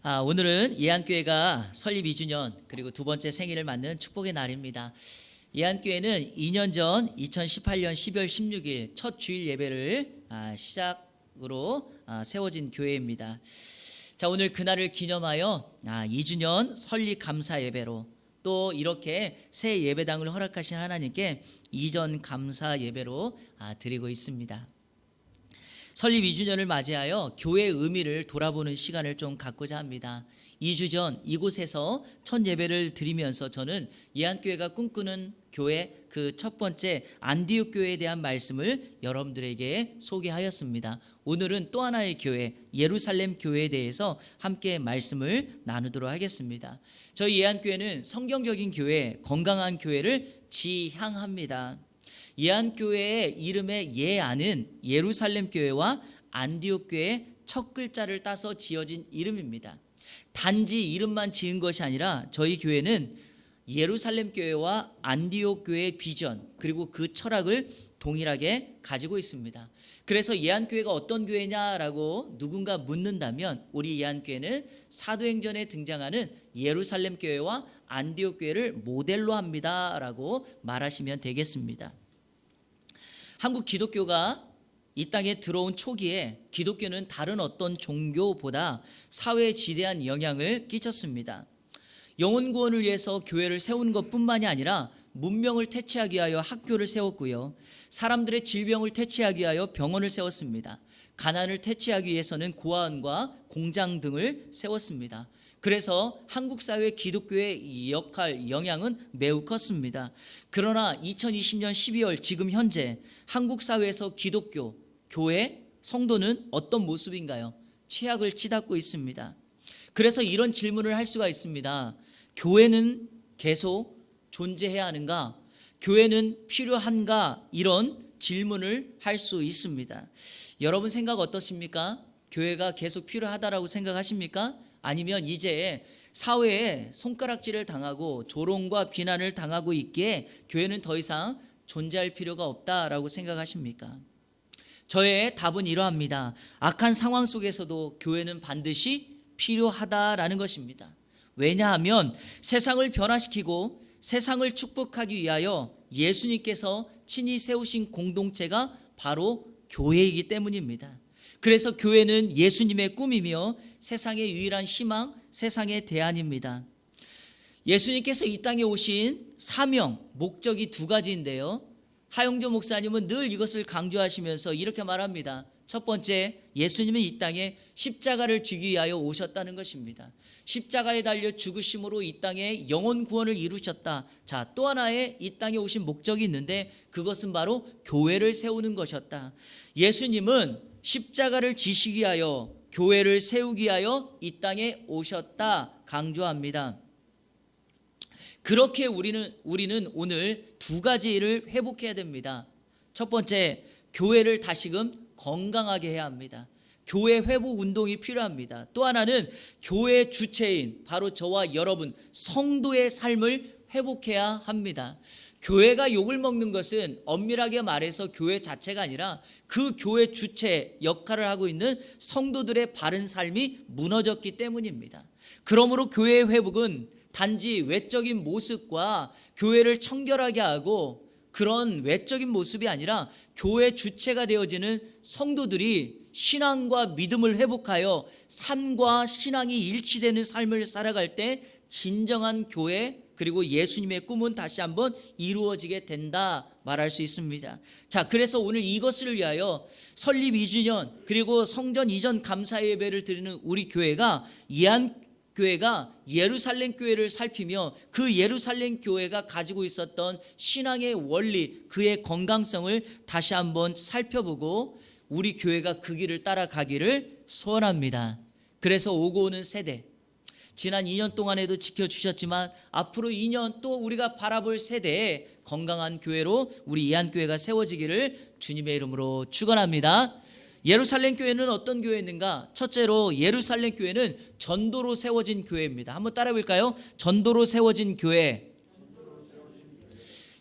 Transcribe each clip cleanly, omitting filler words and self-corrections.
오늘은 예안교회가 설립 2주년 그리고 두 번째 생일을 맞는 축복의 날입니다. 예안교회는 2년 전 2018년 12월 16일 첫 주일 예배를 시작으로 세워진 교회입니다. 자, 오늘 그날을 기념하여 2주년 설립 감사 예배로 또 이렇게 새 예배당을 허락하신 하나님께 이전 감사 예배로 드리고 있습니다. 설립 2주년을 맞이하여 교회의 의미를 돌아보는 시간을 좀 갖고자 합니다. 2주 전 이곳에서 첫 예배를 드리면서 저는 예안교회가 꿈꾸는 교회 그 첫 번째 안디옥 교회에 대한 말씀을 여러분들에게 소개하였습니다. 오늘은 또 하나의 교회 예루살렘 교회에 대해서 함께 말씀을 나누도록 하겠습니다. 저희 예안교회는 성경적인 교회, 건강한 교회를 지향합니다. 예안교회의 이름의 예안은 예루살렘 교회와 안디옥 교회의 첫 글자를 따서 지어진 이름입니다. 단지 이름만 지은 것이 아니라 저희 교회는 예루살렘 교회와 안디옥 교회의 비전 그리고 그 철학을 동일하게 가지고 있습니다. 그래서 예안교회가 어떤 교회냐라고 누군가 묻는다면 우리 예안교회는 사도행전에 등장하는 예루살렘 교회와 안디옥 교회를 모델로 합니다라고 말하시면 되겠습니다. 한국 기독교가 이 땅에 들어온 초기에 기독교는 다른 어떤 종교보다 사회에 지대한 영향을 끼쳤습니다. 영혼 구원을 위해서 교회를 세운 것뿐만이 아니라 문명을 퇴치하기 위하여 학교를 세웠고요. 사람들의 질병을 퇴치하기 위하여 병원을 세웠습니다. 가난을 퇴치하기 위해서는 고아원과 공장 등을 세웠습니다. 그래서 한국 사회 기독교의 역할, 영향은 매우 컸습니다. 그러나 2020년 12월 지금 현재 한국 사회에서 기독교, 교회, 성도는 어떤 모습인가요? 최악을 치닫고 있습니다. 그래서 이런 질문을 할 수가 있습니다. 교회는 계속 존재해야 하는가? 교회는 필요한가? 이런 질문을 할 수 있습니다. 여러분 생각 어떠십니까? 교회가 계속 필요하다라고 생각하십니까? 아니면 이제 사회에 손가락질을 당하고 조롱과 비난을 당하고 있기에 교회는 더 이상 존재할 필요가 없다라고 생각하십니까? 저의 답은 이러합니다. 악한 상황 속에서도 교회는 반드시 필요하다라는 것입니다. 왜냐하면 세상을 변화시키고 세상을 축복하기 위하여 예수님께서 친히 세우신 공동체가 바로 교회이기 때문입니다. 그래서 교회는 예수님의 꿈이며 세상의 유일한 희망, 세상의 대안입니다. 예수님께서 이 땅에 오신 사명, 목적이 두 가지인데요. 하영조 목사님은 늘 이것을 강조하시면서 이렇게 말합니다. 첫 번째, 예수님은 이 땅에 십자가를 지기 위하여 오셨다는 것입니다. 십자가에 달려 죽으심으로 이 땅에 영혼 구원을 이루셨다. 자, 또 하나의 이 땅에 오신 목적이 있는데 그것은 바로 교회를 세우는 것이었다. 예수님은 십자가를 지시기 위하여 교회를 세우기 위하여 이 땅에 오셨다 강조합니다. 그렇게 우리는 오늘 두 가지를 회복해야 됩니다. 첫 번째, 교회를 다시금 건강하게 해야 합니다. 교회 회복 운동이 필요합니다. 또 하나는 교회 주체인 바로 저와 여러분 성도의 삶을 회복해야 합니다. 교회가 욕을 먹는 것은 엄밀하게 말해서 교회 자체가 아니라 그 교회 주체 역할을 하고 있는 성도들의 바른 삶이 무너졌기 때문입니다. 그러므로 교회의 회복은 단지 외적인 모습과 교회를 청결하게 하고 그런 외적인 모습이 아니라 교회 주체가 되어지는 성도들이 신앙과 믿음을 회복하여 삶과 신앙이 일치되는 삶을 살아갈 때 진정한 교회 그리고 예수님의 꿈은 다시 한번 이루어지게 된다 말할 수 있습니다. 자, 그래서 오늘 이것을 위하여 설립 2주년 그리고 성전 이전 감사 예배를 드리는 우리 교회가 예안교회가 예루살렘 교회를 살피며 그 예루살렘 교회가 가지고 있었던 신앙의 원리, 그의 건강성을 다시 한번 살펴보고 우리 교회가 그 길을 따라가기를 소원합니다. 그래서 오고 오는 세대, 지난 2년 동안에도 지켜주셨지만 앞으로 2년 또 우리가 바라볼 세대에 건강한 교회로 우리 예안교회가 세워지기를 주님의 이름으로 축원합니다. 예루살렘 교회는 어떤 교회인가? 첫째로 예루살렘 교회는 전도로 세워진 교회입니다. 한번 따라 볼까요? 전도로 세워진 교회.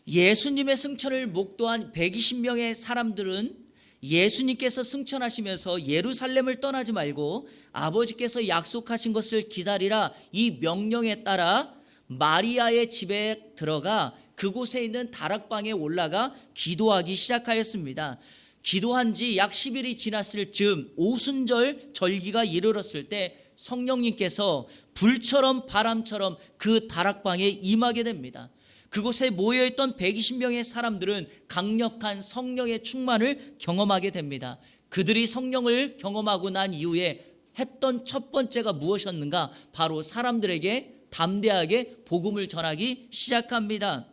예수님의 승천을 목도한 120명의 사람들은 예수님께서 승천하시면서 예루살렘을 떠나지 말고 아버지께서 약속하신 것을 기다리라, 이 명령에 따라 마리아의 집에 들어가 그곳에 있는 다락방에 올라가 기도하기 시작하였습니다. 기도한 지 약 10일이 지났을 즈음 오순절 절기가 이르렀을 때 성령님께서 불처럼 바람처럼 그 다락방에 임하게 됩니다. 그곳에 모여있던 120명의 사람들은 강력한 성령의 충만을 경험하게 됩니다. 그들이 성령을 경험하고 난 이후에 했던 첫 번째가 무엇이었는가? 바로 사람들에게 담대하게 복음을 전하기 시작합니다.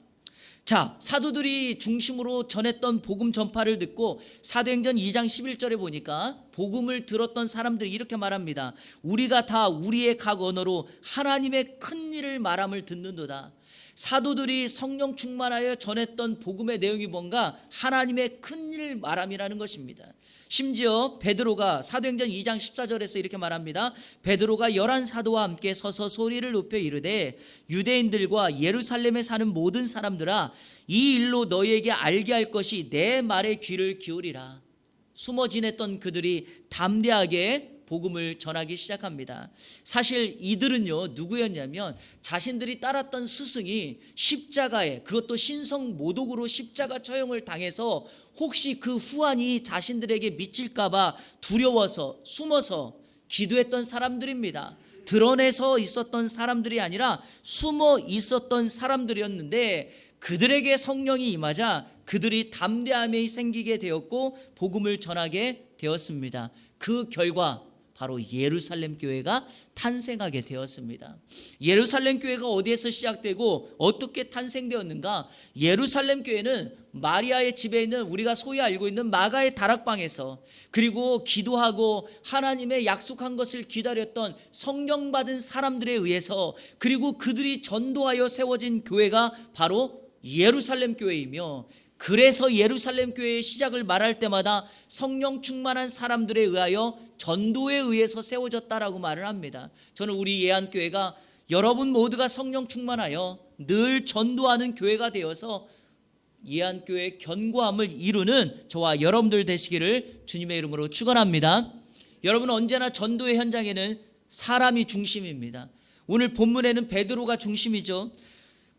자, 사도들이 중심으로 전했던 복음 전파를 듣고 사도행전 2장 11절에 보니까 복음을 들었던 사람들이 이렇게 말합니다. 우리가 다 우리의 각 언어로 하나님의 큰 일을 말함을 듣는도다. 사도들이 성령 충만하여 전했던 복음의 내용이 뭔가? 하나님의 큰 일을 말함이라는 것입니다. 심지어 베드로가 사도행전 2장 14절에서 이렇게 말합니다. 베드로가 11사도와 함께 서서 소리를 높여 이르되 유대인들과 예루살렘에 사는 모든 사람들아, 이 일로 너희에게 알게 할 것이 내 말에 귀를 기울이라. 숨어 지냈던 그들이 담대하게 복음을 전하기 시작합니다. 사실 이들은요, 누구였냐면 자신들이 따랐던 스승이 십자가에, 그것도 신성 모독으로 십자가 처형을 당해서 혹시 그 후환이 자신들에게 미칠까봐 두려워서 숨어서 기도했던 사람들입니다. 드러내서 있었던 사람들이 아니라 숨어 있었던 사람들이었는데 그들에게 성령이 임하자 그들이 담대함이 생기게 되었고 복음을 전하게 되었습니다. 그 결과 바로 예루살렘 교회가 탄생하게 되었습니다. 예루살렘 교회가 어디에서 시작되고 어떻게 탄생되었는가? 예루살렘 교회는 마리아의 집에 있는 우리가 소위 알고 있는 마가의 다락방에서, 그리고 기도하고 하나님의 약속한 것을 기다렸던 성령 받은 사람들에 의해서, 그리고 그들이 전도하여 세워진 교회가 바로 예루살렘 교회이며, 그래서 예루살렘 교회의 시작을 말할 때마다 성령 충만한 사람들에 의하여 전도에 의해서 세워졌다라고 말을 합니다. 저는 우리 예안교회가 여러분 모두가 성령 충만하여 늘 전도하는 교회가 되어서 예안교회의 견고함을 이루는 저와 여러분들 되시기를 주님의 이름으로 축원합니다. 여러분, 언제나 전도의 현장에는 사람이 중심입니다. 오늘 본문에는 베드로가 중심이죠.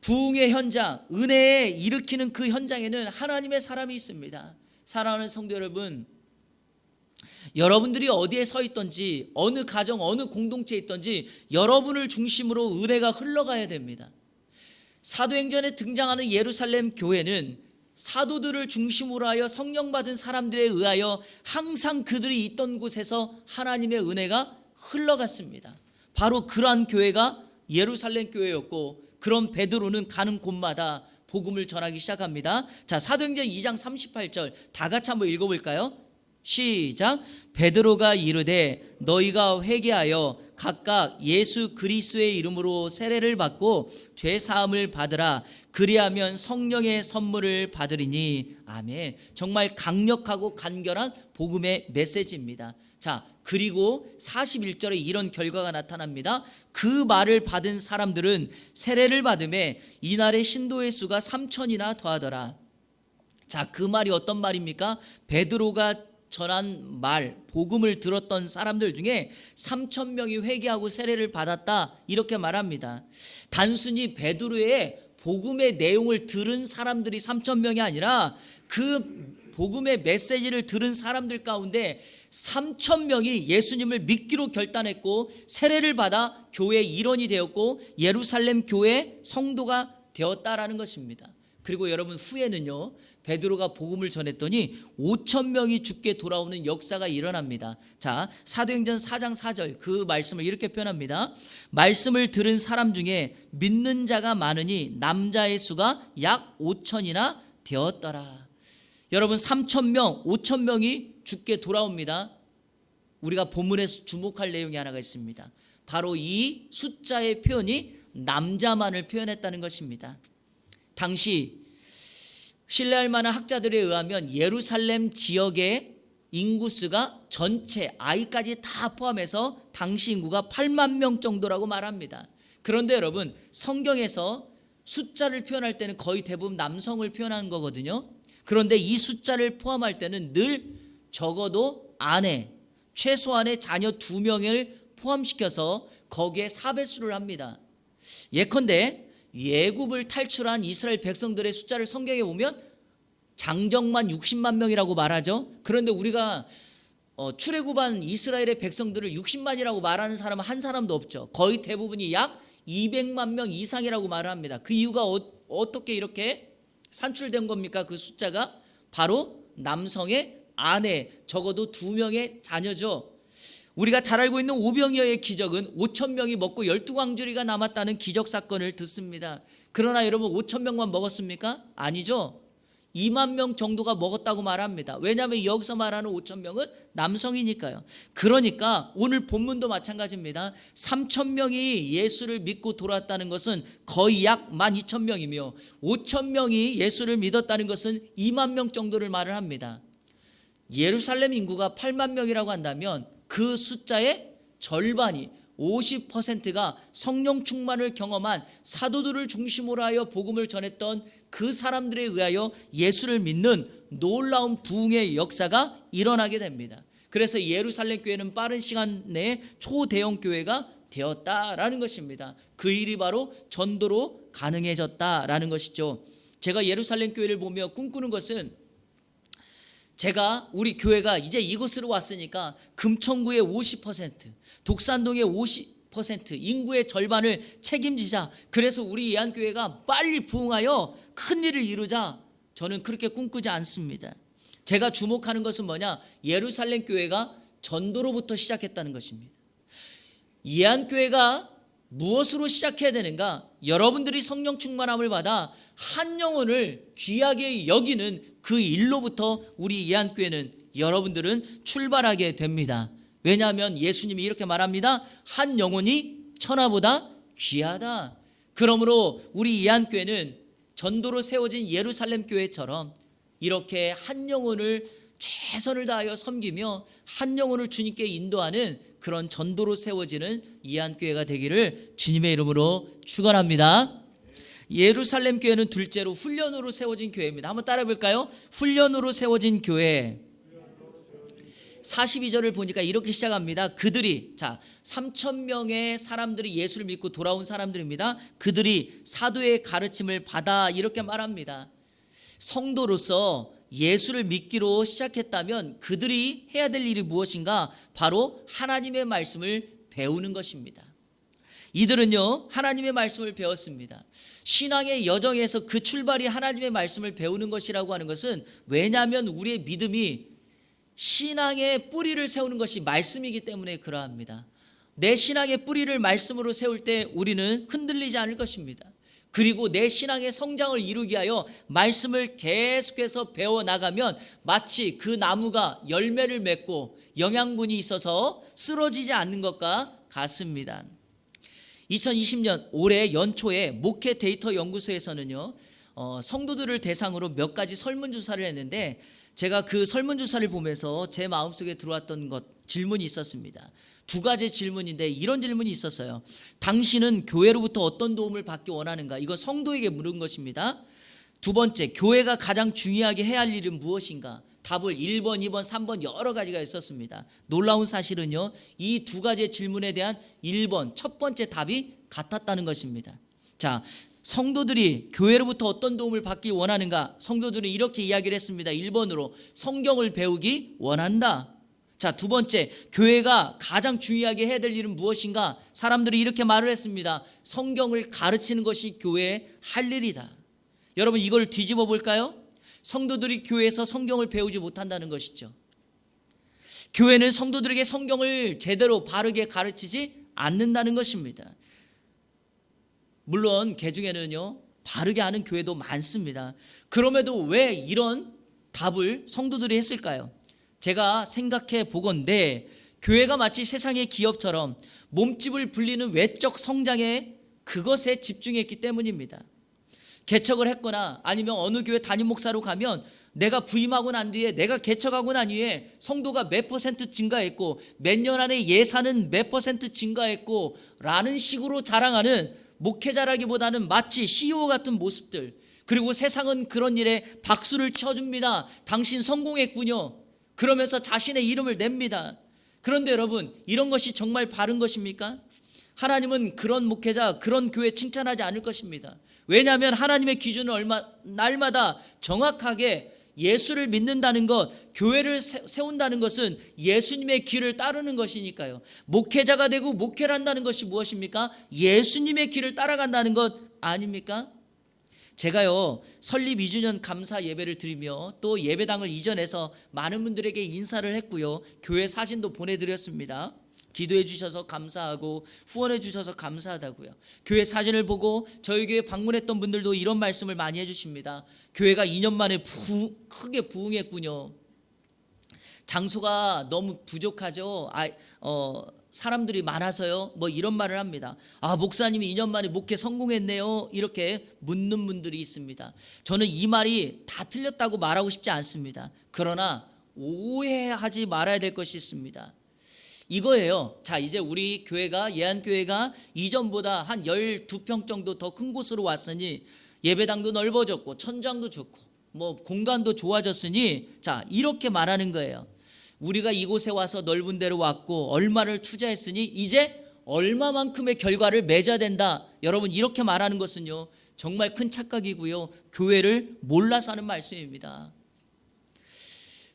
부흥의 현장, 은혜에 일으키는 그 현장에는 하나님의 사람이 있습니다. 사랑하는 성도 여러분, 여러분들이 어디에 서 있든지, 어느 가정, 어느 공동체에 있든지 여러분을 중심으로 은혜가 흘러가야 됩니다. 사도행전에 등장하는 예루살렘 교회는 사도들을 중심으로 하여 성령 받은 사람들에 의하여 항상 그들이 있던 곳에서 하나님의 은혜가 흘러갔습니다. 바로 그러한 교회가 예루살렘 교회였고, 그런 베드로는 가는 곳마다 복음을 전하기 시작합니다. 자, 사도행전 2장 38절 다 같이 한번 읽어볼까요? 시작. 베드로가 이르되 너희가 회개하여 각각 예수 그리스도의 이름으로 세례를 받고 죄 사함을 받으라. 그리하면 성령의 선물을 받으리니. 아멘. 정말 강력하고 간결한 복음의 메시지입니다. 자, 그리고 41절에 이런 결과가 나타납니다. 그 말을 받은 사람들은 세례를 받음에 이날의 신도의 수가 3,000이나 더하더라. 자, 그 말이 어떤 말입니까? 베드로가 전한 말, 복음을 들었던 사람들 중에 3,000명이 회개하고 세례를 받았다, 이렇게 말합니다. 단순히 베드로의 복음의 내용을 들은 사람들이 3,000명이 아니라 그 복음의 메시지를 들은 사람들 가운데 3,000명이 예수님을 믿기로 결단했고 세례를 받아 교회의 일원이 되었고 예루살렘 교회 성도가 되었다라는 것입니다. 그리고 여러분, 후에는요, 베드로가 복음을 전했더니 5,000명이 죽게 돌아오는 역사가 일어납니다. 자, 사도행전 4장 4절 그 말씀을 이렇게 표현합니다. 말씀을 들은 사람 중에 믿는 자가 많으니 남자의 수가 약 5,000이나 되었더라. 여러분, 3,000명, 5,000명이 죽게 돌아옵니다. 우리가 본문에서 주목할 내용이 하나가 있습니다. 바로 이 숫자의 표현이 남자만을 표현했다는 것입니다. 당시 신뢰할 만한 학자들에 의하면 예루살렘 지역의 인구수가 전체 아이까지 다 포함해서 당시 인구가 8만 명 정도라고 말합니다. 그런데 여러분, 성경에서 숫자를 표현할 때는 거의 대부분 남성을 표현하는 거거든요. 그런데 이 숫자를 포함할 때는 늘 적어도 아내, 최소한의 자녀 2명을 포함시켜서 거기에 4배수를 합니다. 예컨대 애굽을 탈출한 이스라엘 백성들의 숫자를 성경에 보면 장정만 60만 명이라고 말하죠. 그런데 우리가 출애굽한 이스라엘의 백성들을 60만이라고 말하는 사람은 한 사람도 없죠. 거의 대부분이 약 200만 명 이상이라고 말을 합니다. 그 이유가 어떻게 이렇게 산출된 겁니까? 그 숫자가 바로 남성의 아내, 적어도 2명의 자녀죠. 우리가 잘 알고 있는 오병이어의 기적은 5천 명이 먹고 12광주리가 남았다는 기적 사건을 듣습니다. 그러나 여러분 5천 명만 먹었습니까? 아니죠. 2만 명 정도가 먹었다고 말합니다. 왜냐하면 여기서 말하는 5천 명은 남성이니까요. 그러니까 오늘 본문도 마찬가지입니다. 3천 명이 예수를 믿고 돌아왔다는 것은 거의 약 12,000명이며 5천 명이 예수를 믿었다는 것은 2만 명 정도를 말을 합니다. 예루살렘 인구가 8만 명이라고 한다면 그 숫자의 절반이 50%가 성령 충만을 경험한 사도들을 중심으로 하여 복음을 전했던 그 사람들에 의하여 예수를 믿는 놀라운 부흥의 역사가 일어나게 됩니다. 그래서 예루살렘 교회는 빠른 시간 내에 초대형 교회가 되었다라는 것입니다. 그 일이 바로 전도로 가능해졌다라는 것이죠. 제가 예루살렘 교회를 보며 꿈꾸는 것은 제가 우리 교회가 이제 이곳으로 왔으니까 금천구의 50%, 독산동의 50%, 인구의 절반을 책임지자. 그래서 우리 예안교회가 빨리 부흥하여 큰 일을 이루자. 저는 그렇게 꿈꾸지 않습니다. 제가 주목하는 것은 뭐냐? 예루살렘 교회가 전도로부터 시작했다는 것입니다. 예안교회가 무엇으로 시작해야 되는가? 여러분들이 성령 충만함을 받아 한 영혼을 귀하게 여기는 그 일로부터 우리 예안교회는 여러분들은 출발하게 됩니다. 왜냐하면 예수님이 이렇게 말합니다. 한 영혼이 천하보다 귀하다. 그러므로 우리 예안교회는 전도로 세워진 예루살렘 교회처럼 이렇게 한 영혼을 최선을 다하여 섬기며 한 영혼을 주님께 인도하는 그런 전도로 세워지는 예안교회가 되기를 주님의 이름으로 축원합니다. 예루살렘 교회는 둘째로 훈련으로 세워진 교회입니다. 한번 따라해 볼까요? 훈련으로 세워진 교회. 42절을 보니까 이렇게 시작합니다. 그들이 3,000명의 사람들이 예수를 믿고 돌아온 사람들입니다. 그들이 사도의 가르침을 받아 이렇게 말합니다. 성도로서 예수를 믿기로 시작했다면 그들이 해야 될 일이 무엇인가? 바로 하나님의 말씀을 배우는 것입니다. 이들은요 하나님의 말씀을 배웠습니다. 신앙의 여정에서 그 출발이 하나님의 말씀을 배우는 것이라고 하는 것은, 왜냐하면 우리의 믿음이 신앙의 뿌리를 세우는 것이 말씀이기 때문에 그러합니다. 내 신앙의 뿌리를 말씀으로 세울 때 우리는 흔들리지 않을 것입니다. 그리고 내 신앙의 성장을 이루기 위하여 말씀을 계속해서 배워나가면 마치 그 나무가 열매를 맺고 영양분이 있어서 쓰러지지 않는 것과 같습니다. 2020년 올해 연초에 목회 데이터 연구소에서는요 성도들을 대상으로 몇 가지 설문조사를 했는데, 제가 그 설문조사를 보면서 제 마음속에 들어왔던 질문이 있었습니다. 2가지 질문인데 이런 질문이 있었어요. 당신은 교회로부터 어떤 도움을 받기 원하는가? 이거 성도에게 물은 것입니다. 2번째, 교회가 가장 중요하게 해야 할 일은 무엇인가? 답을 1번, 2번, 3번 여러 가지가 있었습니다. 놀라운 사실은요 이 2가지의 질문에 대한 1번, 첫 번째 답이 같았다는 것입니다. 성도들이 교회로부터 어떤 도움을 받기 원하는가? 성도들은 이렇게 이야기를 했습니다. 1번으로 성경을 배우기 원한다. 2번째, 교회가 가장 중요하게 해야 될 일은 무엇인가? 사람들이 이렇게 말을 했습니다. 성경을 가르치는 것이 교회의 할 일이다. 여러분 이걸 뒤집어 볼까요? 성도들이 교회에서 성경을 배우지 못한다는 것이죠. 교회는 성도들에게 성경을 제대로 바르게 가르치지 않는다는 것입니다. 물론 개 중에는요 바르게 하는 교회도 많습니다. 그럼에도 왜 이런 답을 성도들이 했을까요? 제가 생각해 보건대 교회가 마치 세상의 기업처럼 몸집을 불리는 외적 성장에 그것에 집중했기 때문입니다. 개척을 했거나 아니면 어느 교회 담임 목사로 가면 내가 부임하고 난 뒤에, 내가 개척하고 난 뒤에 성도가 몇 % 증가했고 몇 년 안에 예산은 몇 % 증가했고 라는 식으로 자랑하는 목회자라기보다는 마치 CEO 같은 모습들, 그리고 세상은 그런 일에 박수를 쳐줍니다. 당신 성공했군요. 그러면서 자신의 이름을 냅니다. 그런데 여러분, 이런 것이 정말 바른 것입니까? 하나님은 그런 목회자, 그런 교회 칭찬하지 않을 것입니다. 왜냐하면 하나님의 기준은 날마다 정확하게 예수를 믿는다는 것, 교회를 세운다는 것은 예수님의 길을 따르는 것이니까요. 목회자가 되고 목회를 한다는 것이 무엇입니까? 예수님의 길을 따라간다는 것 아닙니까? 제가요, 설립 2주년 감사 예배를 드리며 또 예배당을 이전해서 많은 분들에게 인사를 했고요, 교회 사진도 보내드렸습니다. 기도해 주셔서 감사하고 후원해 주셔서 감사하다고요. 교회 사진을 보고 저희 교회 방문했던 분들도 이런 말씀을 많이 해주십니다. 교회가 2년 만에 크게 부흥했군요. 장소가 너무 부족하죠. 사람들이 많아서요. 뭐 이런 말을 합니다. 목사님이 2년 만에 목회 성공했네요. 이렇게 묻는 분들이 있습니다. 저는 이 말이 다 틀렸다고 말하고 싶지 않습니다. 그러나 오해하지 말아야 될 것이 있습니다. 이거예요. 자, 이제 우리 교회가, 예안교회가 이전보다 한 12평 정도 더 큰 곳으로 왔으니 예배당도 넓어졌고 천장도 좋고 뭐 공간도 좋아졌으니, 자, 이렇게 말하는 거예요. 우리가 이곳에 와서 넓은 데로 왔고 얼마를 투자했으니 이제 얼마만큼의 결과를 맺어야 된다. 여러분, 이렇게 말하는 것은요, 정말 큰 착각이고요, 교회를 몰라서 하는 말씀입니다.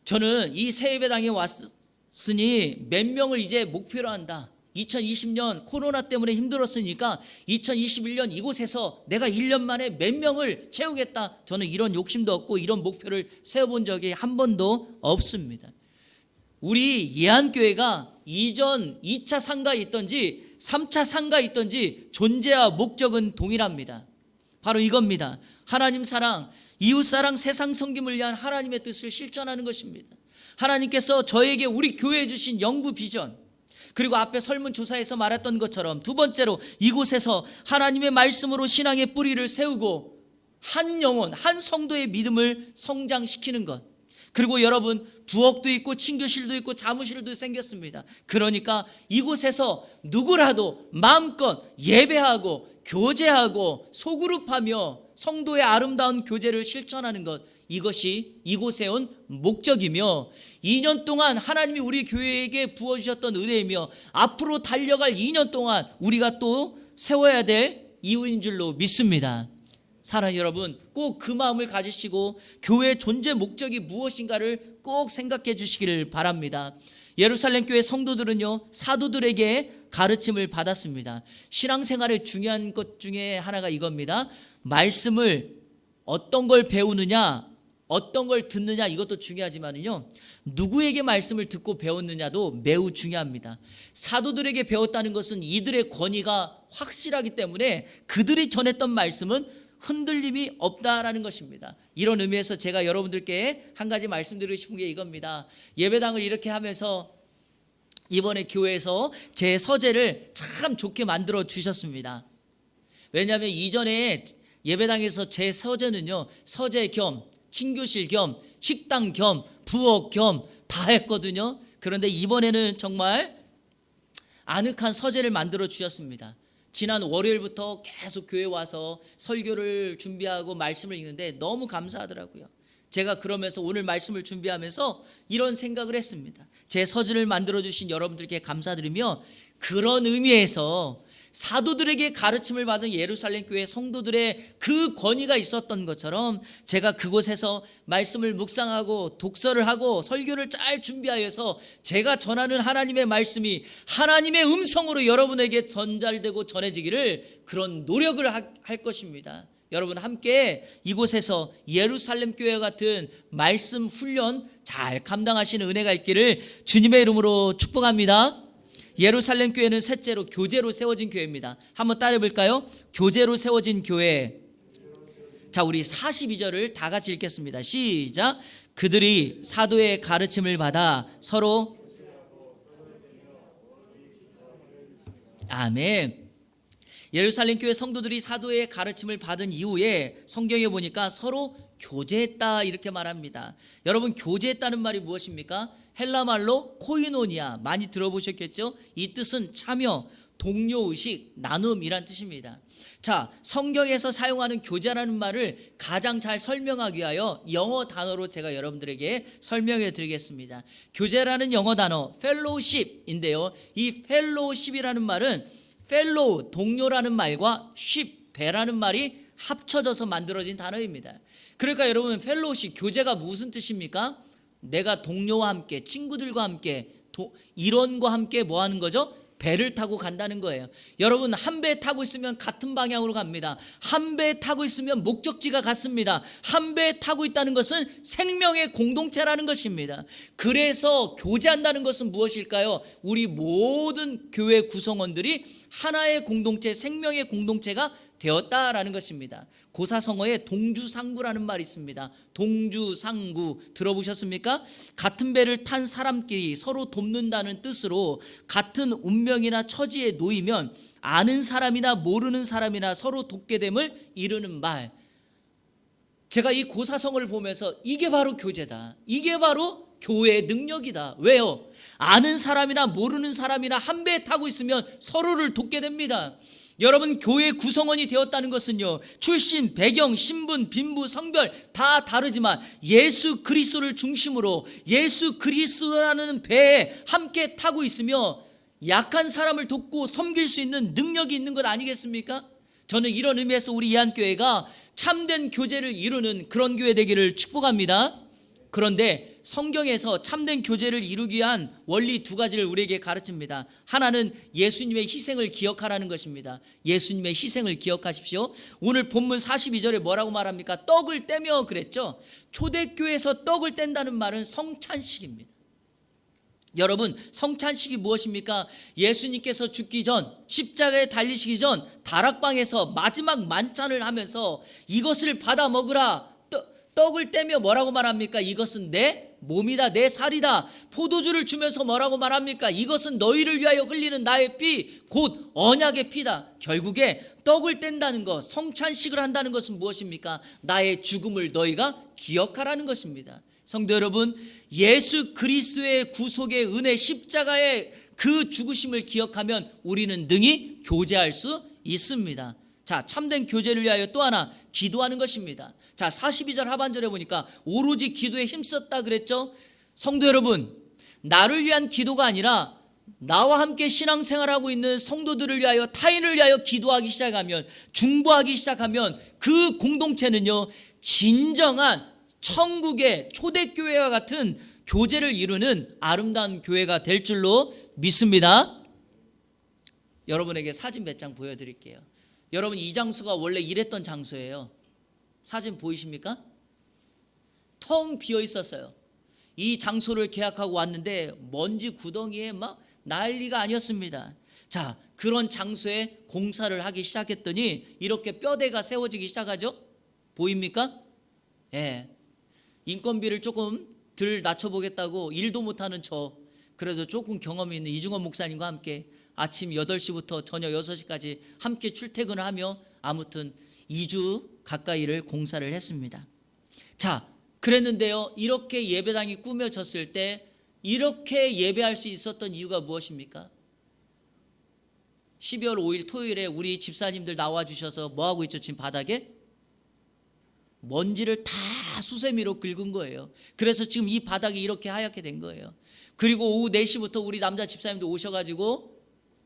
저는 이 새 예배당에 왔으니 몇 명을 이제 목표로 한다. 2020년 코로나 때문에 힘들었으니까 2021년 이곳에서 내가 1년 만에 몇 명을 채우겠다. 저는 이런 욕심도 없고 이런 목표를 세워본 적이 한 번도 없습니다. 우리 예안교회가 이전 2차 상가에 있던지 3차 상가에 있던지 존재와 목적은 동일합니다. 바로 이겁니다. 하나님 사랑, 이웃 사랑, 세상 섬김을 위한 하나님의 뜻을 실천하는 것입니다. 하나님께서 저에게 우리 교회에 주신 영구 비전, 그리고 앞에 설문조사에서 말했던 것처럼 두 번째로 이곳에서 하나님의 말씀으로 신앙의 뿌리를 세우고 한 영혼, 한 성도의 믿음을 성장시키는 것. 그리고 여러분, 부엌도 있고 친교실도 있고 사무실도 생겼습니다. 그러니까 이곳에서 누구라도 마음껏 예배하고 교제하고 소그룹하며 성도의 아름다운 교제를 실천하는 것, 이것이 이곳에 온 목적이며 2년 동안 하나님이 우리 교회에게 부어주셨던 은혜이며 앞으로 달려갈 2년 동안 우리가 또 세워야 될 이유인 줄로 믿습니다. 사랑하는 여러분, 꼭 그 마음을 가지시고 교회의 존재 목적이 무엇인가를 꼭 생각해 주시기를 바랍니다. 예루살렘 교회 성도들은요, 사도들에게 가르침을 받았습니다. 신앙생활의 중요한 것 중에 하나가 이겁니다. 말씀을 어떤 걸 배우느냐, 어떤 걸 듣느냐, 이것도 중요하지만요, 누구에게 말씀을 듣고 배웠느냐도 매우 중요합니다. 사도들에게 배웠다는 것은 이들의 권위가 확실하기 때문에 그들이 전했던 말씀은 흔들림이 없다라는 것입니다. 이런 의미에서 제가 여러분들께 한 가지 말씀드리고 싶은 게 이겁니다. 예배당을 이렇게 하면서 이번에 교회에서 제 서재를 참 좋게 만들어 주셨습니다. 왜냐하면 이전에 예배당에서 제 서재는요, 서재 겸 친교실 겸 식당 겸 부엌 겸 다 했거든요. 그런데 이번에는 정말 아늑한 서재를 만들어 주셨습니다. 지난 월요일부터 계속 교회 와서 설교를 준비하고 말씀을 읽는데 너무 감사하더라고요. 제가 그러면서 오늘 말씀을 준비하면서 이런 생각을 했습니다. 제 서재를 만들어주신 여러분들께 감사드리며, 그런 의미에서 사도들에게 가르침을 받은 예루살렘 교회 성도들의 그 권위가 있었던 것처럼 제가 그곳에서 말씀을 묵상하고 독서를 하고 설교를 잘 준비하여서 제가 전하는 하나님의 말씀이 하나님의 음성으로 여러분에게 전달되고 전해지기를, 그런 노력을 할 것입니다. 여러분, 함께 이곳에서 예루살렘 교회 같은 말씀 훈련 잘 감당하시는 은혜가 있기를 주님의 이름으로 축복합니다. 예루살렘 교회는 셋째로 교제로 세워진 교회입니다. 한번 따라해 볼까요? 교제로 세워진 교회. 자, 우리 42절을 다 같이 읽겠습니다. 시작. 그들이 사도의 가르침을 받아 서로, 아멘. 예루살렘 교회 성도들이 사도의 가르침을 받은 이후에 성경에 보니까 서로 교제했다 이렇게 말합니다. 여러분, 교제했다는 말이 무엇입니까? 헬라 말로 코이노니아, 많이 들어보셨겠죠? 이 뜻은 참여, 동료의식, 나눔이란 뜻입니다. 자, 성경에서 사용하는 교제라는 말을 가장 잘 설명하기 위하여 영어 단어로 제가 여러분들에게 설명해 드리겠습니다. 교제라는 영어 단어 fellowship인데요. 이 fellowship이라는 말은 fellow, 동료라는 말과 ship, 배라는 말이 합쳐져서 만들어진 단어입니다. 그러니까 여러분, fellowship, 교제가 무슨 뜻입니까? 내가 동료와 함께, 친구들과 함께, 일원과 함께 뭐 하는 거죠? 배를 타고 간다는 거예요. 여러분, 한 배 타고 있으면 같은 방향으로 갑니다. 한 배 타고 있으면 목적지가 같습니다. 한 배 타고 있다는 것은 생명의 공동체라는 것입니다. 그래서 교제한다는 것은 무엇일까요? 우리 모든 교회 구성원들이 하나의 공동체, 생명의 공동체가 되었다라는 것입니다. 고사성어에 동주상구라는 말이 있습니다. 동주상구 들어보셨습니까? 같은 배를 탄 사람끼리 서로 돕는다는 뜻으로 같은 운명이나 처지에 놓이면 아는 사람이나 모르는 사람이나 서로 돕게 됨을 이루는 말. 제가 이 고사성어를 보면서 이게 바로 교제다. 이게 바로 교회의 능력이다. 왜요? 아는 사람이나 모르는 사람이나 한 배에 타고 있으면 서로를 돕게 됩니다. 여러분, 교회 구성원이 되었다는 것은요, 출신, 배경, 신분, 빈부, 성별 다 다르지만 예수 그리스도를 중심으로 예수 그리스도라는 배에 함께 타고 있으며 약한 사람을 돕고 섬길 수 있는 능력이 있는 것 아니겠습니까? 저는 이런 의미에서 우리 예한교회가 참된 교제를 이루는 그런 교회 되기를 축복합니다. 그런데 성경에서 참된 교제를 이루기 위한 원리 두 가지를 우리에게 가르칩니다. 하나는 예수님의 희생을 기억하라는 것입니다. 예수님의 희생을 기억하십시오. 오늘 본문 42절에 뭐라고 말합니까? 떡을 떼며 그랬죠. 초대교회에서 떡을 뗀다는 말은 성찬식입니다. 여러분, 성찬식이 무엇입니까? 예수님께서 죽기 전, 십자가에 달리시기 전 다락방에서 마지막 만찬을 하면서 이것을 받아 먹으라, 떡을 떼며 뭐라고 말합니까? 이것은 내 몸이다, 내 살이다. 포도주를 주면서 뭐라고 말합니까? 이것은 너희를 위하여 흘리는 나의 피, 곧 언약의 피다. 결국에 떡을 뗀다는 것, 성찬식을 한다는 것은 무엇입니까? 나의 죽음을 너희가 기억하라는 것입니다. 성도 여러분, 예수 그리스도의 구속의 은혜, 십자가의 그 죽으심을 기억하면 우리는 능히 교제할 수 있습니다. 자, 참된 교제를 위하여 또 하나 기도하는 것입니다. 자, 42절 하반절에 보니까 오로지 기도에 힘썼다 그랬죠. 성도 여러분, 나를 위한 기도가 아니라 나와 함께 신앙생활하고 있는 성도들을 위하여, 타인을 위하여 기도하기 시작하면, 중보하기 시작하면 그 공동체는요, 진정한 천국의 초대교회와 같은 교제를 이루는 아름다운 교회가 될 줄로 믿습니다. 여러분에게 사진 몇 장 보여드릴게요. 여러분, 이 장소가 원래 이랬던 장소예요. 사진 보이십니까? 텅 비어 있었어요. 이 장소를 계약하고 왔는데 먼지 구덩이에 막 난리가 아니었습니다. 자, 그런 장소에 공사를 하기 시작했더니 이렇게 뼈대가 세워지기 시작하죠. 보입니까? 예. 인건비를 조금 덜 낮춰보겠다고 일도 못하는 저, 그래도 조금 경험이 있는 이중원 목사님과 함께 아침 8시부터 저녁 6시까지 함께 출퇴근을 하며 아무튼 2주 가까이를 공사를 했습니다. 자, 그랬는데요, 이렇게 예배당이 꾸며졌을 때 이렇게 예배할 수 있었던 이유가 무엇입니까? 12월 5일 토요일에 우리 집사님들 나와주셔서 뭐하고 있죠? 지금 바닥에? 먼지를 다 수세미로 긁은 거예요. 그래서 지금 이 바닥이 이렇게 하얗게 된 거예요. 그리고 오후 4시부터 우리 남자 집사님도 오셔가지고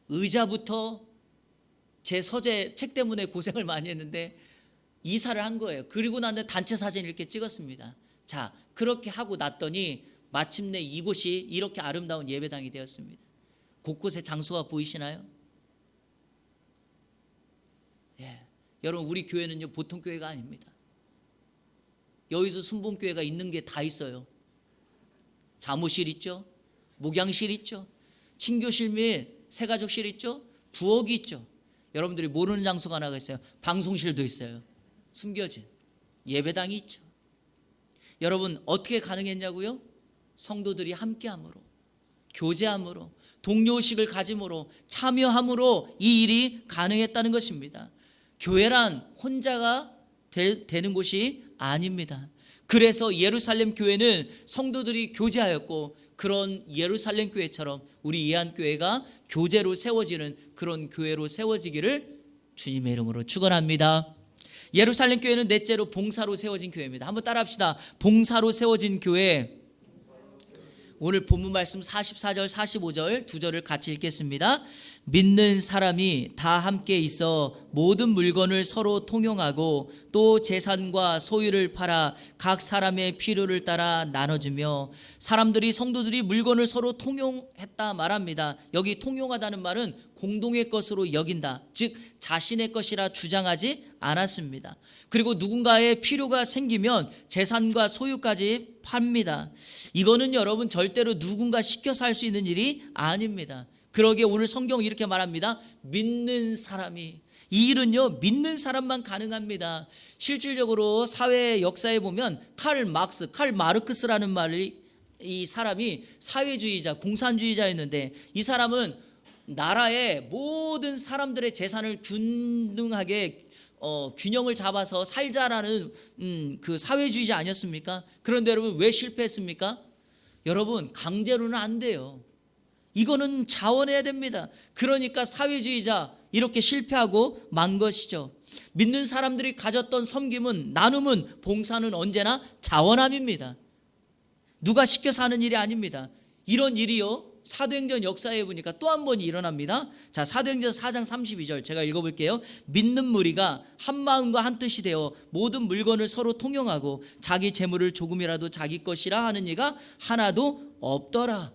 의자부터 제 서재 책 때문에 고생을 많이 했는데 이사를 한 거예요. 그리고 나는 단체 사진 이렇게 찍었습니다. 자, 그렇게 하고 났더니 마침내 이곳이 이렇게 아름다운 예배당이 되었습니다. 곳곳에 장소가 보이시나요? 예, 여러분, 우리 교회는요 보통 교회가 아닙니다. 여기서 순복음교회가 있는 게 다 있어요. 사무실 있죠, 목양실 있죠, 친교실 및 새가족실 있죠, 부엌이 있죠. 여러분들이 모르는 장소가 하나가 있어요. 방송실도 있어요. 숨겨진 예배당이 있죠. 여러분, 어떻게 가능했냐고요? 성도들이 함께함으로, 교제함으로, 동료의식을 가짐으로, 참여함으로 이 일이 가능했다는 것입니다. 교회란 혼자가 되는 곳이 아닙니다. 그래서 예루살렘 교회는 성도들이 교제하였고, 그런 예루살렘 교회처럼 우리 예한교회가 교제로 세워지는 그런 교회로 세워지기를 주님의 이름으로 축원합니다. 예루살렘 교회는 넷째로 봉사로 세워진 교회입니다. 한번 따라합시다. 봉사로 세워진 교회. 오늘 본문 말씀 44절 45절 두 절을 같이 읽겠습니다. 믿는 사람이 다 함께 있어 모든 물건을 서로 통용하고 또 재산과 소유를 팔아 각 사람의 필요를 따라 나눠주며, 사람들이 성도들이 물건을 서로 통용했다 말합니다. 여기 통용하다는 말은 공동의 것으로 여긴다, 즉 자신의 것이라 주장하지 않았습니다. 그리고 누군가의 필요가 생기면 재산과 소유까지 팝니다. 이거는 여러분 절대로 누군가 시켜서 할 수 있는 일이 아닙니다. 그러기에 오늘 성경은 이렇게 말합니다. 믿는 사람이, 이 일은요 믿는 사람만 가능합니다. 실질적으로 사회 역사에 보면 칼 마르크스라는 말이, 이 사람이 사회주의자, 공산주의자였는데, 이 사람은 나라의 모든 사람들의 재산을 균등하게 균형을 잡아서 살자라는 그 사회주의자 아니었습니까? 그런데 여러분 왜 실패했습니까? 여러분 강제로는 안 돼요. 이거는 자원해야 됩니다. 그러니까 사회주의자 이렇게 실패하고 만 것이죠. 믿는 사람들이 가졌던 섬김은, 나눔은, 봉사는 언제나 자원함입니다. 누가 시켜서 하는 일이 아닙니다. 이런 일이요 사도행전 역사에 보니까 또 한 번이 일어납니다. 자, 사도행전 4장 32절 제가 읽어볼게요. 믿는 무리가 한 마음과 한 뜻이 되어 모든 물건을 서로 통용하고 자기 재물을 조금이라도 자기 것이라 하는 이가 하나도 없더라.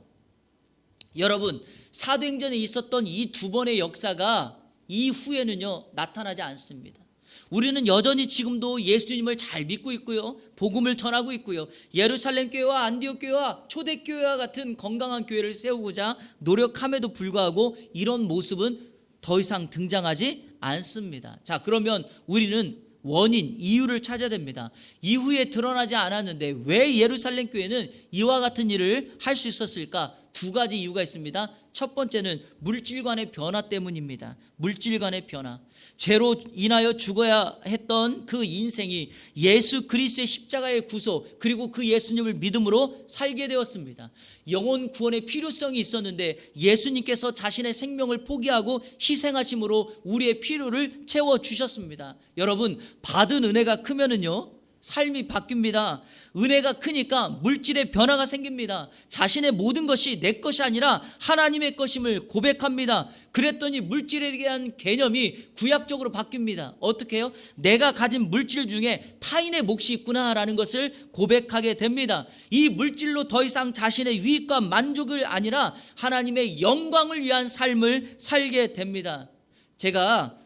여러분, 사도행전에 있었던 이 두 번의 역사가 이후에는요 나타나지 않습니다. 우리는 여전히 지금도 예수님을 잘 믿고 있고요, 복음을 전하고 있고요, 예루살렘 교회와 안디옥 교회와 초대교회와 같은 건강한 교회를 세우고자 노력함에도 불구하고 이런 모습은 더 이상 등장하지 않습니다. 자, 그러면 우리는 원인, 이유를 찾아야 됩니다. 이후에 드러나지 않았는데 왜 예루살렘 교회는 이와 같은 일을 할 수 있었을까? 두 가지 이유가 있습니다. 첫 번째는 물질관의 변화 때문입니다. 물질관의 변화. 죄로 인하여 죽어야 했던 그 인생이 예수 그리스도의 십자가의 구속, 그리고 그 예수님을 믿음으로 살게 되었습니다. 영혼 구원의 필요성이 있었는데 예수님께서 자신의 생명을 포기하고 희생하심으로 우리의 필요를 채워주셨습니다. 여러분, 받은 은혜가 크면은요 삶이 바뀝니다. 은혜가 크니까 물질의 변화가 생깁니다. 자신의 모든 것이 내 것이 아니라 하나님의 것임을 고백합니다. 그랬더니 물질에 대한 개념이 구약적으로 바뀝니다. 어떻게 해요? 내가 가진 물질 중에 타인의 몫이 있구나라는 것을 고백하게 됩니다. 이 물질로 더 이상 자신의 유익과 만족을 아니라 하나님의 영광을 위한 삶을 살게 됩니다. 제가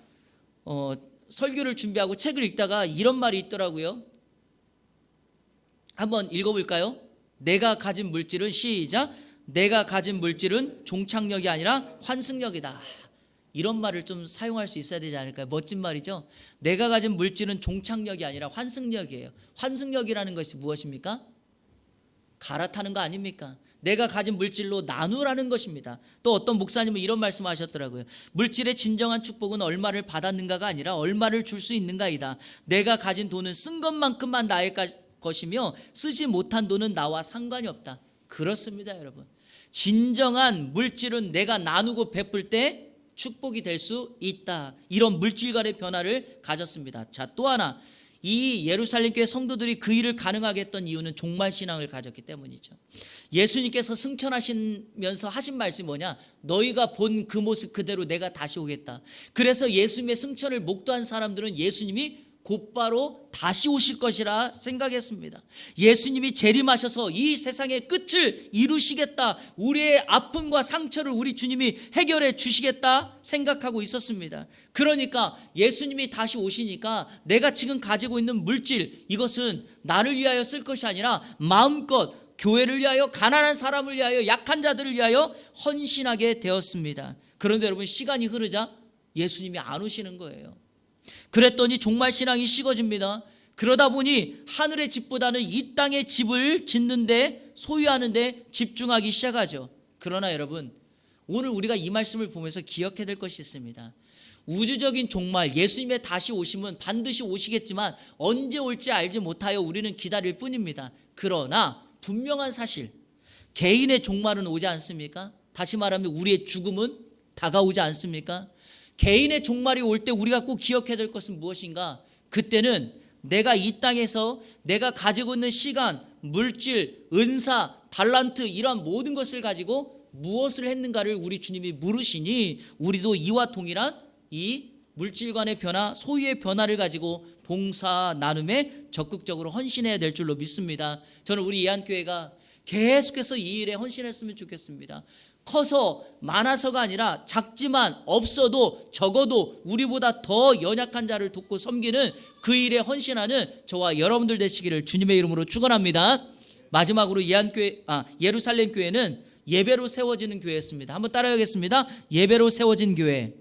설교를 준비하고 책을 읽다가 이런 말이 있더라고요. 한번 읽어볼까요? 내가 가진 물질은, 시작, 내가 가진 물질은 종착역이 아니라 환승역이다. 이런 말을 좀 사용할 수 있어야 되지 않을까요? 멋진 말이죠. 내가 가진 물질은 종착역이 아니라 환승역이에요. 환승역이라는 것이 무엇입니까? 갈아타는 거 아닙니까? 내가 가진 물질로 나누라는 것입니다. 또 어떤 목사님은 이런 말씀하셨더라고요. 물질의 진정한 축복은 얼마를 받았는가가 아니라 얼마를 줄 수 있는가이다. 내가 가진 돈은 쓴 것만큼만 나의 것이며 쓰지 못한 돈은 나와 상관이 없다. 그렇습니다, 여러분. 진정한 물질은 내가 나누고 베풀 때 축복이 될 수 있다. 이런 물질간의 변화를 가졌습니다. 자, 또 하나, 이 예루살렘 교회 성도들이 그 일을 가능하게 했던 이유는 종말신앙을 가졌기 때문이죠. 예수님께서 승천하시면서 하신 말씀이 뭐냐? 너희가 본 그 모습 그대로 내가 다시 오겠다. 그래서 예수님의 승천을 목도한 사람들은 예수님이 곧바로 다시 오실 것이라 생각했습니다. 예수님이 재림하셔서 이 세상의 끝을 이루시겠다, 우리의 아픔과 상처를 우리 주님이 해결해 주시겠다 생각하고 있었습니다. 그러니까 예수님이 다시 오시니까 내가 지금 가지고 있는 물질, 이것은 나를 위하여 쓸 것이 아니라 마음껏 교회를 위하여, 가난한 사람을 위하여, 약한 자들을 위하여 헌신하게 되었습니다. 그런데 여러분, 시간이 흐르자 예수님이 안 오시는 거예요. 그랬더니 종말신앙이 식어집니다. 그러다 보니 하늘의 집보다는 이 땅의 집을 짓는데, 소유하는데 집중하기 시작하죠. 그러나 여러분, 오늘 우리가 이 말씀을 보면서 기억해야 될 것이 있습니다. 우주적인 종말, 예수님의 다시 오심은 반드시 오시겠지만 언제 올지 알지 못하여 우리는 기다릴 뿐입니다. 그러나 분명한 사실, 개인의 종말은 오지 않습니까? 다시 말하면 우리의 죽음은 다가오지 않습니까? 개인의 종말이 올 때 우리가 꼭 기억해야 될 것은 무엇인가? 그때는 내가 이 땅에서 내가 가지고 있는 시간, 물질, 은사, 달란트 이러한 모든 것을 가지고 무엇을 했는가를 우리 주님이 물으시니 우리도 이와 동일한 이 물질관의 변화, 소유의 변화를 가지고 봉사 나눔에 적극적으로 헌신해야 될 줄로 믿습니다. 저는 우리 예한교회가 계속해서 이 일에 헌신했으면 좋겠습니다. 커서 많아서가 아니라 작지만 없어도 적어도 우리보다 더 연약한 자를 돕고 섬기는 그 일에 헌신하는 저와 여러분들 되시기를 주님의 이름으로 축원합니다. 마지막으로 예루살렘 교회는 예배로 세워지는 교회였습니다. 한번 따라하겠습니다. 예배로 세워진 교회.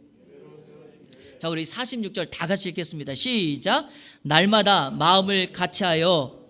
자, 우리 46절 다 같이 읽겠습니다. 시작. 날마다 마음을 같이하여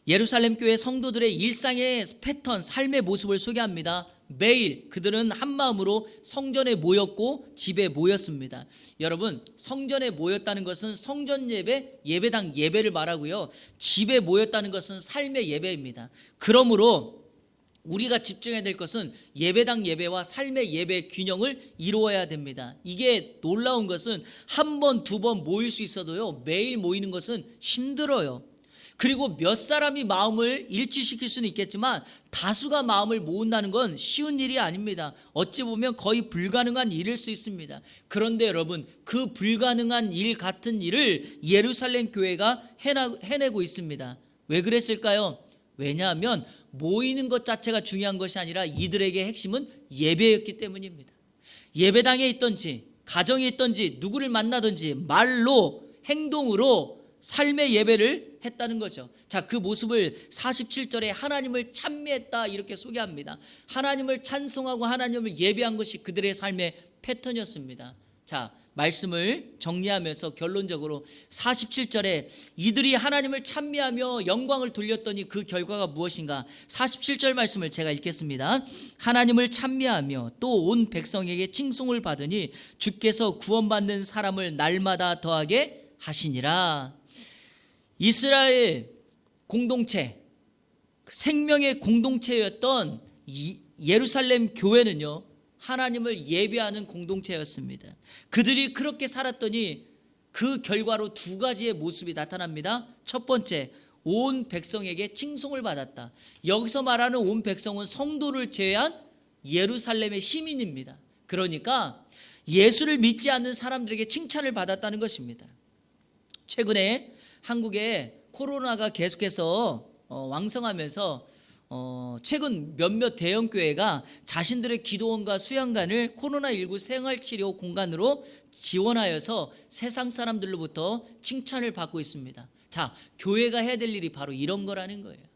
예루살렘 교회 성도들의 일상의 패턴, 삶의 모습을 소개합니다. 매일 그들은 한 마음으로 성전에 모였고 집에 모였습니다. 여러분, 성전에 모였다는 것은 성전 예배, 예배당 예배를 말하고요. 집에 모였다는 것은 삶의 예배입니다. 그러므로 우리가 집중해야 될 것은 예배당 예배와 삶의 예배 균형을 이루어야 됩니다. 이게 놀라운 것은 한 번, 두 번 모일 수 있어도요, 매일 모이는 것은 힘들어요. 그리고 몇 사람이 마음을 일치시킬 수는 있겠지만 다수가 마음을 모은다는 건 쉬운 일이 아닙니다. 어찌 보면 거의 불가능한 일일 수 있습니다. 그런데 여러분, 그 불가능한 일 같은 일을 예루살렘 교회가 해내고 있습니다. 왜 그랬을까요? 왜냐하면 모이는 것 자체가 중요한 것이 아니라 이들에게 핵심은 예배였기 때문입니다. 예배당에 있든지 가정에 있든지 누구를 만나든지 말로 행동으로 삶의 예배를 했다는 거죠. 자, 그 모습을 47절에 하나님을 찬미했다 이렇게 소개합니다. 하나님을 찬송하고 하나님을 예배한 것이 그들의 삶의 패턴이었습니다. 자, 말씀을 정리하면서 결론적으로 47절에 이들이 하나님을 찬미하며 영광을 돌렸더니 그 결과가 무엇인가? 47절 말씀을 제가 읽겠습니다. 하나님을 찬미하며 또 온 백성에게 칭송을 받으니 주께서 구원받는 사람을 날마다 더하게 하시니라. 이스라엘 공동체, 생명의 공동체였던 예루살렘 교회는요, 하나님을 예배하는 공동체였습니다. 그들이 그렇게 살았더니 그 결과로 두 가지의 모습이 나타납니다. 첫 번째, 온 백성에게 칭송을 받았다. 여기서 말하는 온 백성은 성도를 제외한 예루살렘의 시민입니다. 그러니까 예수를 믿지 않는 사람들에게 칭찬을 받았다는 것입니다. 최근에 한국에 코로나가 계속해서 왕성하면서 최근 몇몇 대형교회가 자신들의 기도원과 수양관을 코로나19 생활치료 공간으로 지원하여서 세상 사람들로부터 칭찬을 받고 있습니다. 자, 교회가 해야 될 일이 바로 이런 거라는 거예요.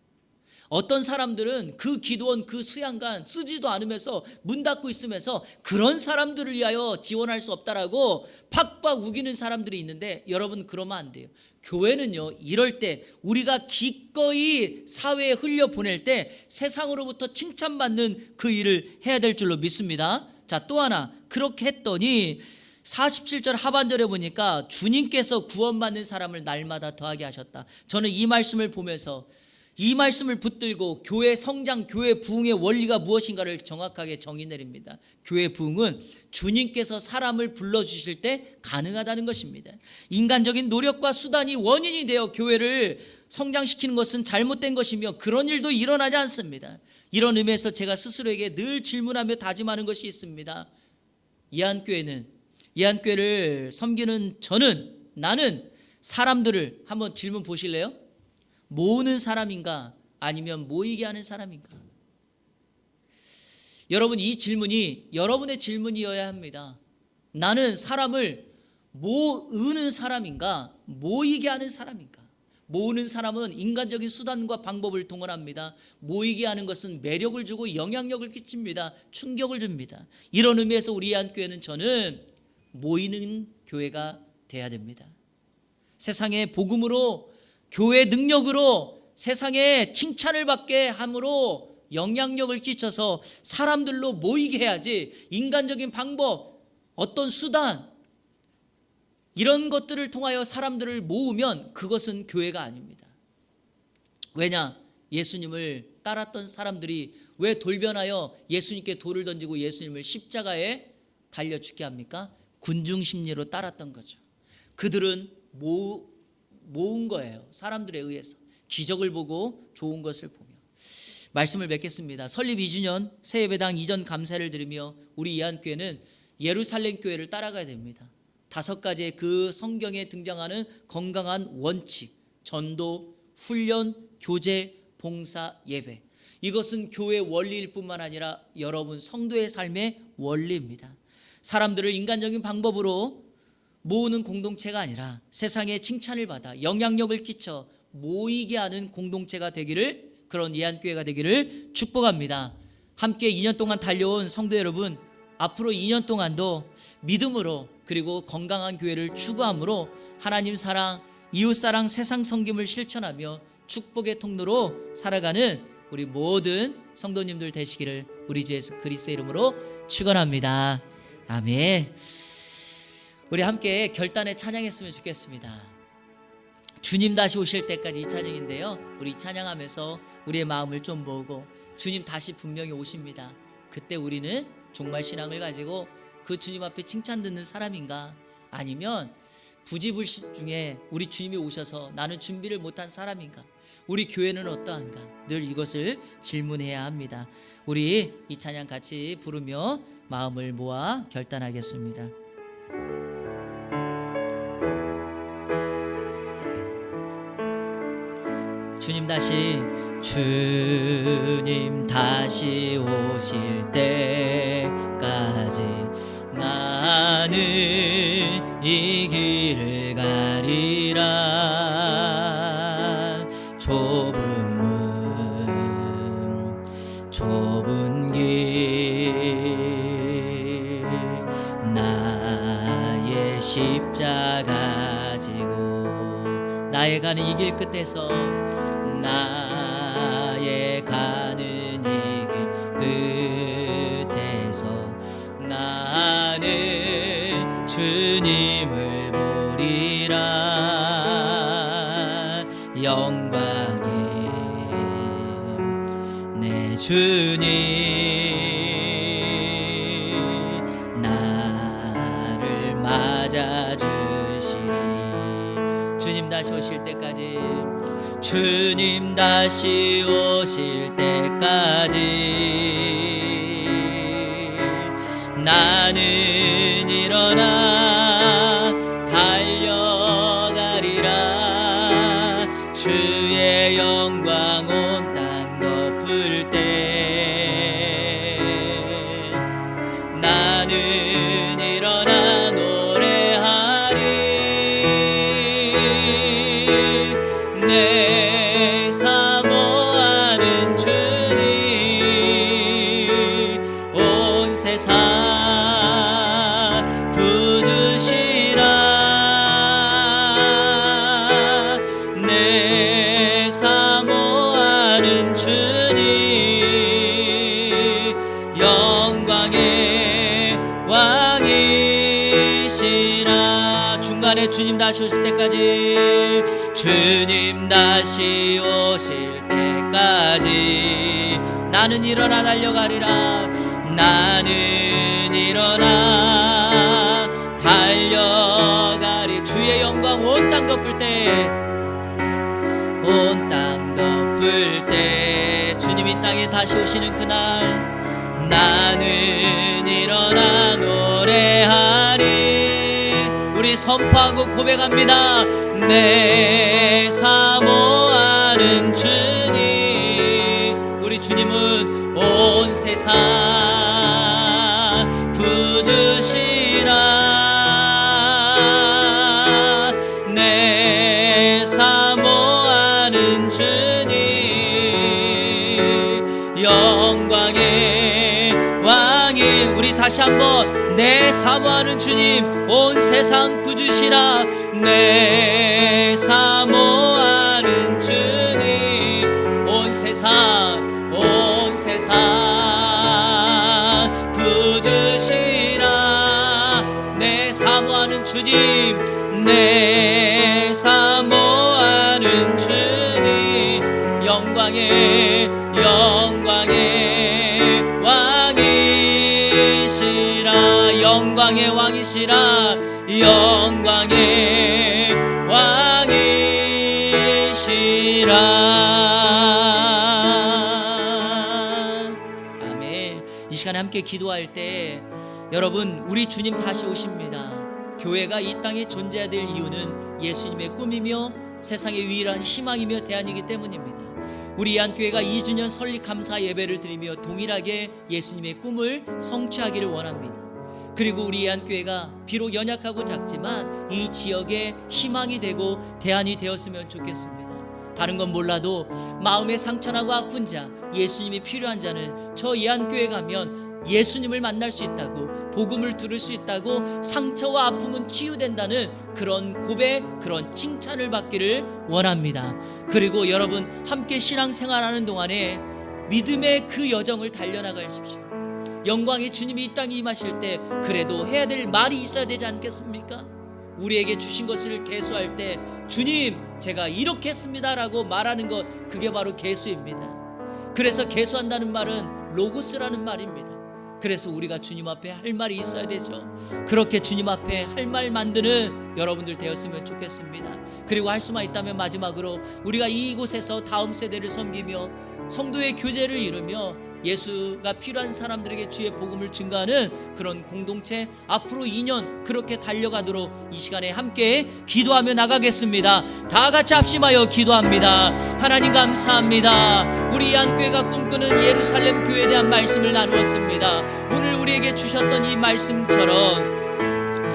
어떤 사람들은 그 기도원, 그 수양관 쓰지도 않으면서 문 닫고 있으면서 그런 사람들을 위하여 지원할 수 없다라고 팍팍 우기는 사람들이 있는데, 여러분 그러면 안 돼요. 교회는요, 이럴 때 우리가 기꺼이 사회에 흘려보낼 때 세상으로부터 칭찬받는 그 일을 해야 될 줄로 믿습니다. 자, 또 하나, 그렇게 했더니 47절 하반절에 보니까 주님께서 구원받는 사람을 날마다 더하게 하셨다. 저는 이 말씀을 보면서 이 말씀을 붙들고 교회 성장, 교회 부흥의 원리가 무엇인가를 정확하게 정의 내립니다. 교회 부흥은 주님께서 사람을 불러주실 때 가능하다는 것입니다. 인간적인 노력과 수단이 원인이 되어 교회를 성장시키는 것은 잘못된 것이며 그런 일도 일어나지 않습니다. 이런 의미에서 제가 스스로에게 늘 질문하며 다짐하는 것이 있습니다. 예한교회를 섬기는 나는 사람들을 한번 질문 보실래요? 모으는 사람인가 아니면 모이게 하는 사람인가? 여러분, 이 질문이 여러분의 질문이어야 합니다. 나는 사람을 모으는 사람인가 모이게 하는 사람인가? 모으는 사람은 인간적인 수단과 방법을 동원합니다. 모이게 하는 것은 매력을 주고 영향력을 끼칩니다. 충격을 줍니다. 이런 의미에서 우리 예한교회는 저는 모이는 교회가 돼야 됩니다. 세상의 복음으로, 교회 능력으로 세상에 칭찬을 받게 함으로 영향력을 끼쳐서 사람들로 모이게 해야지, 인간적인 방법, 어떤 수단, 이런 것들을 통하여 사람들을 모으면 그것은 교회가 아닙니다. 왜냐? 예수님을 따랐던 사람들이 왜 돌변하여 예수님께 돌을 던지고 예수님을 십자가에 달려 죽게 합니까? 군중 심리로 따랐던 거죠. 그들은 모은 거예요. 사람들에 의해서. 기적을 보고 좋은 것을 보며. 말씀을 맺겠습니다. 설립 2주년 새예배당 이전 감사를 드리며 우리 이한교회는 예루살렘 교회를 따라가야 됩니다. 5가지의 그 성경에 등장하는 건강한 원칙, 전도, 훈련, 교제, 봉사, 예배. 이것은 교회 원리일 뿐만 아니라 여러분 성도의 삶의 원리입니다. 사람들을 인간적인 방법으로 모으는 공동체가 아니라 세상의 칭찬을 받아 영향력을 끼쳐 모이게 하는 공동체가 되기를, 그런 예한교회가 되기를 축복합니다. 함께 2년 동안 달려온 성도 여러분, 앞으로 2년 동안도 믿음으로 그리고 건강한 교회를 추구함으로 하나님 사랑, 이웃 사랑, 세상 섬김을 실천하며 축복의 통로로 살아가는 우리 모든 성도님들 되시기를 우리 주 예수 그리스도의 이름으로 축원합니다. 아멘. 우리 함께 결단에 찬양했으면 좋겠습니다. 주님 다시 오실 때까지 이 찬양인데요, 우리 찬양하면서 우리의 마음을 좀 모으고, 주님 다시 분명히 오십니다. 그때 우리는 종말 신앙을 가지고 그 주님 앞에 칭찬 듣는 사람인가, 아니면 부지불식 중에 우리 주님이 오셔서 나는 준비를 못한 사람인가, 우리 교회는 어떠한가, 늘 이것을 질문해야 합니다. 우리 이 찬양 같이 부르며 마음을 모아 결단하겠습니다. 주님 다시 오실 때까지 나는 이 길을 가리라. 좁은 문 좁은 길 나의 십자가 지고, 나의 가는 이 길 끝에서, 나의 가는 이 길 끝에서 나는 주님을 보리라. 영광의 내 주님 나를 맞아주시리. 주님 다시 오실 때까지, 주님 다시 오실 때까지 나는 일어나 달려가리라. 주의 영광 온 땅 덮을 때 나는 일어나 노래하리. 내 사모하는 주님 온 세상 구주시라. 내 사모하는 주님 영광의 왕이시라. 중간에 주님 다시 오실 때까지, 주님 다시 오실 때까지 나는 일어나 달려가리라. 나는 일어나 달려가리. 주의 영광 온 땅 덮을 때, 온 땅 덮을 때 주님이 땅에 다시 오시는 그날 나는 일어나 노래하리. 우리 선포하고 고백합니다. 내 사모하는 주님, 우리 주님은 온 세상 구주시라. 내 사모하는 주님 영광의 왕인. 우리 다시 한번, 내 사모하는 주님 온 세상 구주시라. 내 사모하는 주님 온 세상 사모하는 주님, 영광의 왕이시라, 영광의 왕이시라, 영광의 왕이시라. 아멘. 이 시간에 함께 기도할 때 여러분, 우리 주님 다시 오십니다. 교회가 이 땅에 존재해야 될 이유는 예수님의 꿈이며 세상의 유일한 희망이며 대안이기 때문입니다. 우리 이안교회가 2주년 설립 감사 예배를 드리며 동일하게 예수님의 꿈을 성취하기를 원합니다. 그리고 우리 이안교회가 비록 연약하고 작지만 이 지역의 희망이 되고 대안이 되었으면 좋겠습니다. 다른 건 몰라도 마음에 상처나고 아픈 자, 예수님이 필요한 자는 저 이안교회 가면 예수님을 만날 수 있다고, 복음을 들을 수 있다고, 상처와 아픔은 치유된다는 그런 고백, 그런 칭찬을 받기를 원합니다. 그리고 여러분, 함께 신앙생활하는 동안에 믿음의 그 여정을 달려나가십시오. 영광의 주님이 이 땅에 임하실 때 그래도 해야 될 말이 있어야 되지 않겠습니까? 우리에게 주신 것을 계수할 때 주님, 제가 이렇게 했습니다 라고 말하는 것, 그게 바로 계수입니다. 그래서 계수한다는 말은 로고스라는 말입니다. 그래서 우리가 주님 앞에 할 말이 있어야 되죠. 그렇게 주님 앞에 할 말 만드는 여러분들 되었으면 좋겠습니다. 그리고 할 수만 있다면 마지막으로 우리가 이곳에서 다음 세대를 섬기며 성도의 교제를 이루며 예수가 필요한 사람들에게 주의 복음을 증거하는 그런 공동체, 앞으로 2년 그렇게 달려가도록 이 시간에 함께 기도하며 나가겠습니다. 다 같이 합심하여 기도합니다. 하나님 감사합니다. 우리 이안교회가 꿈꾸는 예루살렘 교회에 대한 말씀을 나누었습니다. 오늘 우리에게 주셨던 이 말씀처럼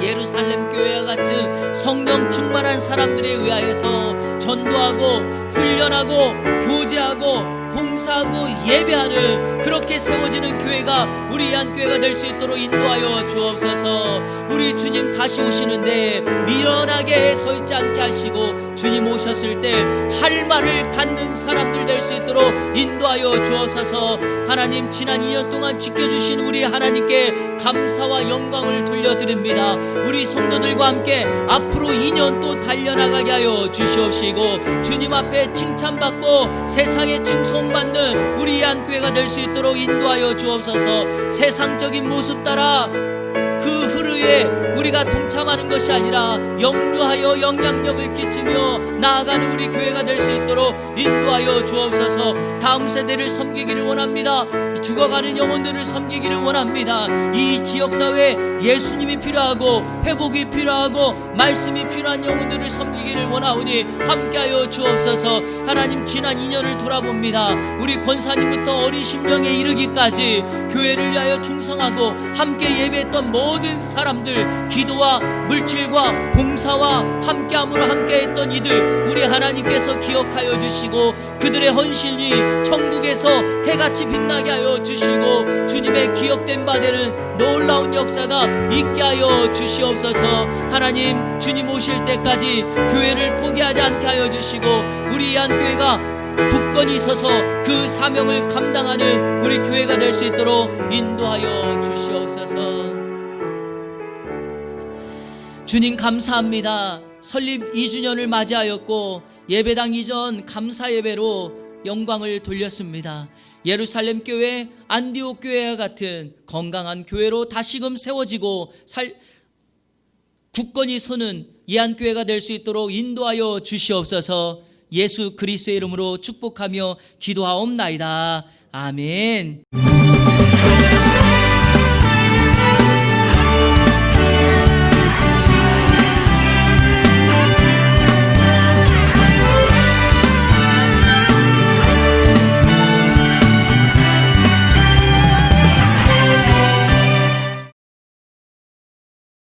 예루살렘 교회와 같은 성령 충만한 사람들에 의하여서 전도하고 훈련하고 교제하고 봉사하고 예배하는, 그렇게 세워지는 교회가 우리 이안교회가 될 수 있도록 인도하여 주옵소서. 우리 주님 다시 오시는데 미련하게 서 있지 않게 하시고, 주님 오셨을 때 할 말을 갖는 사람들 될 수 있도록 인도하여 주옵소서. 하나님, 지난 2년 동안 지켜주신 우리 하나님께 감사와 영광을 돌려드립니다. 우리 성도들과 함께 앞으로 2년 또 달려나가게 하여 주시옵시고, 주님 앞에 칭찬받고 세상에 칭송받는 우리 이안교회가 될 수 있도록 인도하여 주옵소서. 세상적인 모습 따라 그 흐르에 우리가 동참하는 것이 아니라 역류하여 영향력을 끼치며 나아가는 우리 교회가 될 수 있도록 인도하여 주옵소서. 다음 세대를 섬기기를 원합니다. 죽어가는 영혼들을 섬기기를 원합니다. 이 지역사회에 예수님이 필요하고 회복이 필요하고 말씀이 필요한 영혼들을 섬기기를 원하오니 함께하여 주옵소서. 하나님, 지난 2년을 돌아봅니다. 우리 권사님부터 어린 심령에 이르기까지 교회를 위하여 충성하고 함께 예배했던 모든 사람들, 기도와 물질과 봉사와 함께함으로 함께했던 이들 우리 하나님께서 기억하여 주시고, 그들의 헌신이 천국에서 해같이 빛나게 하여 주시고, 주님의 기억된 바 되는 놀라운 역사가 있게 하여 주시옵소서. 하나님, 주님 오실 때까지 교회를 포기하지 않게 하여 주시고, 우리 이안교회가 굳건히 서서 그 사명을 감당하는 우리 교회가 될 수 있도록 인도하여 주시옵소서. 주님 감사합니다. 설립 2주년을 맞이하였고 예배당 이전 감사 예배로 영광을 돌렸습니다. 예루살렘 교회, 안디옥 교회와 같은 건강한 교회로 다시금 세워지고 굳건히 서는 이안교회가 될 수 있도록 인도하여 주시옵소서. 예수 그리스도의 이름으로 축복하며 기도하옵나이다. 아멘.